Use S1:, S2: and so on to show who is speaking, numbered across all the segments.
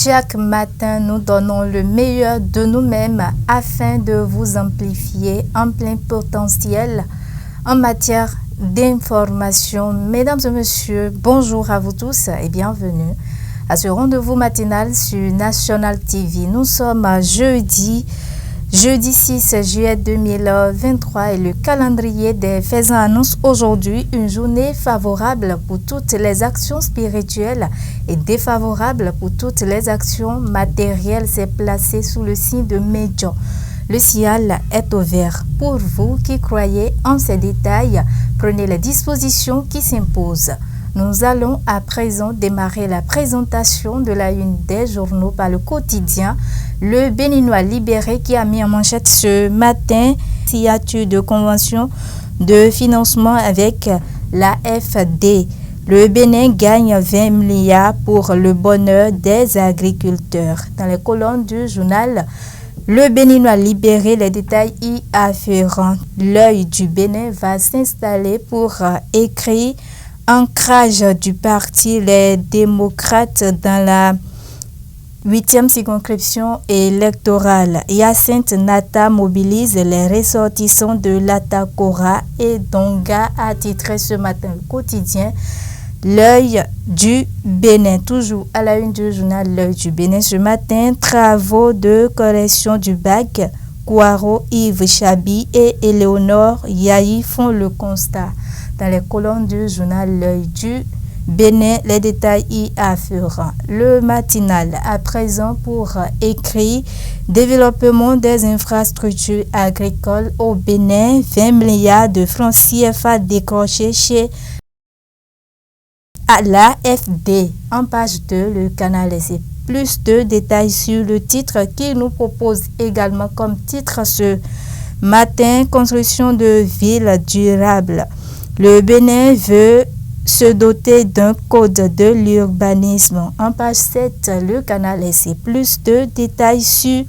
S1: Chaque matin, nous donnons le meilleur de nous-mêmes afin de vous amplifier en plein potentiel en matière d'information. Mesdames et messieurs, bonjour à vous tous et bienvenue à ce rendez-vous matinal sur National TV. Nous sommes jeudi 6 juillet 2023 et le calendrier des faisans annonce aujourd'hui une journée favorable pour toutes les actions spirituelles et défavorable pour toutes les actions matérielles. C'est placé sous le signe de Médian. Le ciel est ouvert. Pour vous qui croyez en ces détails, prenez les dispositions qui s'imposent. Nous allons à présent démarrer la présentation de la une des journaux par le quotidien Le Béninois Libéré qui a mis en manchette ce matin signature de convention de financement avec l'AFD. Le Bénin gagne 20 milliards pour le bonheur des agriculteurs. Dans les colonnes du journal Le Béninois Libéré, les détails y afférents. L'œil du Bénin va s'installer pour écrire ancrage du parti Les Démocrates dans la 8e circonscription électorale. Hyacinthe Nata mobilise les ressortissants de l'Atakora et Donga, a titré ce matin le quotidien L'œil du Bénin. Toujours à la une du journal L'œil du Bénin ce matin, travaux de correction du bac. Kouaro, Yves Chabi et Éléonore Yahi font le constat. Dans les colonnes du journal L'œil du Bénin, les détails y afférents. Le matinal à présent pour écrire développement des infrastructures agricoles au Bénin, 20 milliards de francs CFA décrochés chez l'AFD. En page 2, le canal laissé plus de détails sur le titre qui nous propose également comme titre ce matin, construction de villes durables. Le Bénin veut se doter d'un code de l'urbanisme. En page 7, le canal laissé plus de détails sur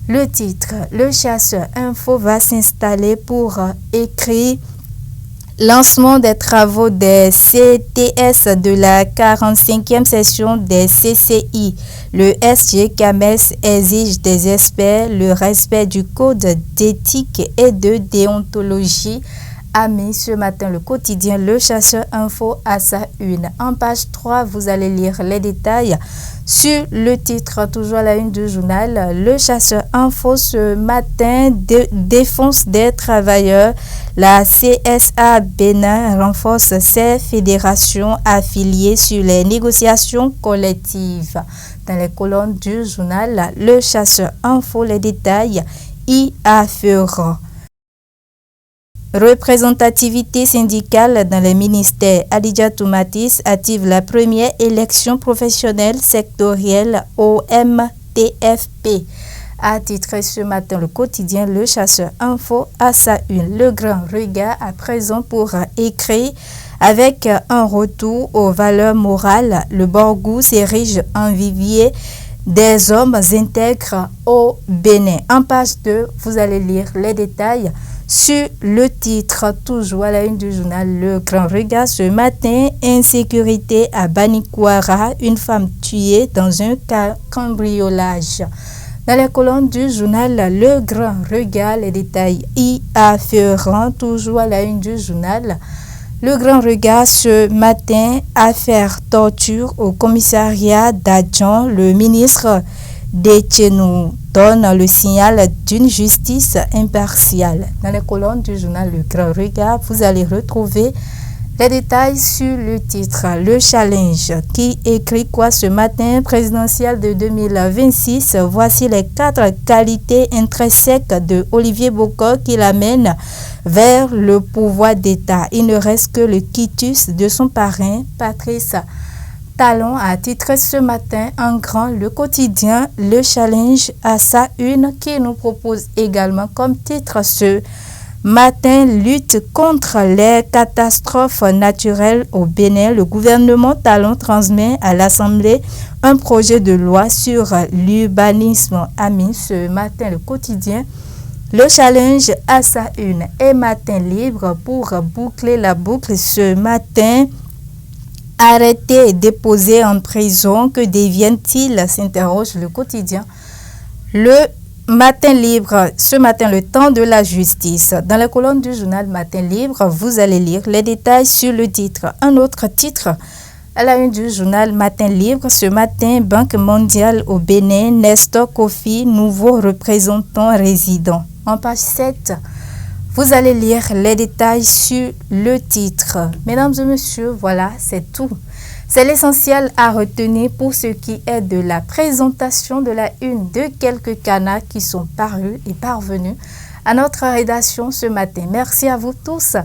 S1: le titre. Le chasseur info va s'installer pour écrire lancement des travaux des CTS de la 45e session des CCI. Le SG CAMES exige des experts le respect du code d'éthique et de déontologie, a mis ce matin le quotidien Le Chasseur Info à sa une. En page 3, vous allez lire les détails sur le titre, toujours à la une du journal Le Chasseur Info ce matin, défense des travailleurs. La CSA Bénin renforce ses fédérations affiliées sur les négociations collectives. Dans les colonnes du journal Le Chasseur Info, les détails y afférents. Représentativité syndicale dans les ministères. Adidja Toumatis active la première élection professionnelle sectorielle au MTFP. A titré ce matin le quotidien Le Chasseur Info à sa une. Le grand regard à présent pour écrire avec un retour aux valeurs morales. Le Borgou s'érige en vivier des hommes intègres au Bénin. En page 2, vous allez lire les détails sur le titre, toujours à la une du journal Le Grand Regard ce matin. Insécurité à Banikwara, une femme tuée dans un cambriolage. Dans les colonnes du journal Le Grand Regard, les détails y afférents, toujours à la une du journal Le Grand Regard ce matin, affaire torture au commissariat d'Adjan. Le ministre Détchenou donne le signal d'une justice impartiale. Dans les colonnes du journal Le Grand Regard, vous allez retrouver les détails sur le titre. Le challenge qui écrit quoi ce matin, présidentiel de 2026. Voici les 4 qualités intrinsèques de Olivier Bokor qui l'amènent vers le pouvoir d'État. Il ne reste que le quitus de son parrain, Patrice Talon, a titré ce matin en grand le quotidien Le Challenge à sa une qui nous propose également comme titre ce matin lutte contre les catastrophes naturelles au Bénin. Le gouvernement Talon transmet à l'Assemblée un projet de loi sur l'urbanisme, a mis ce matin le quotidien Le Challenge à sa une. Et matin libre pour boucler la boucle ce matin. Arrêté et déposé en prison, que deviennent-ils? S'interroge le quotidien. Le Matin libre, ce matin, le temps de la justice. Dans la colonne du journal Matin libre, vous allez lire les détails sur le titre. Un autre titre à la une du journal Matin libre, ce matin, Banque mondiale au Bénin, Nestor Kofi, nouveau représentant résident. En page 7, vous allez lire les détails sur le titre. Mesdames et messieurs, voilà, c'est tout. C'est l'essentiel à retenir pour ce qui est de la présentation de la une de quelques canards qui sont parus et parvenus à notre rédaction ce matin. Merci à vous tous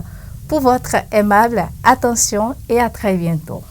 S1: pour votre aimable attention et à très bientôt.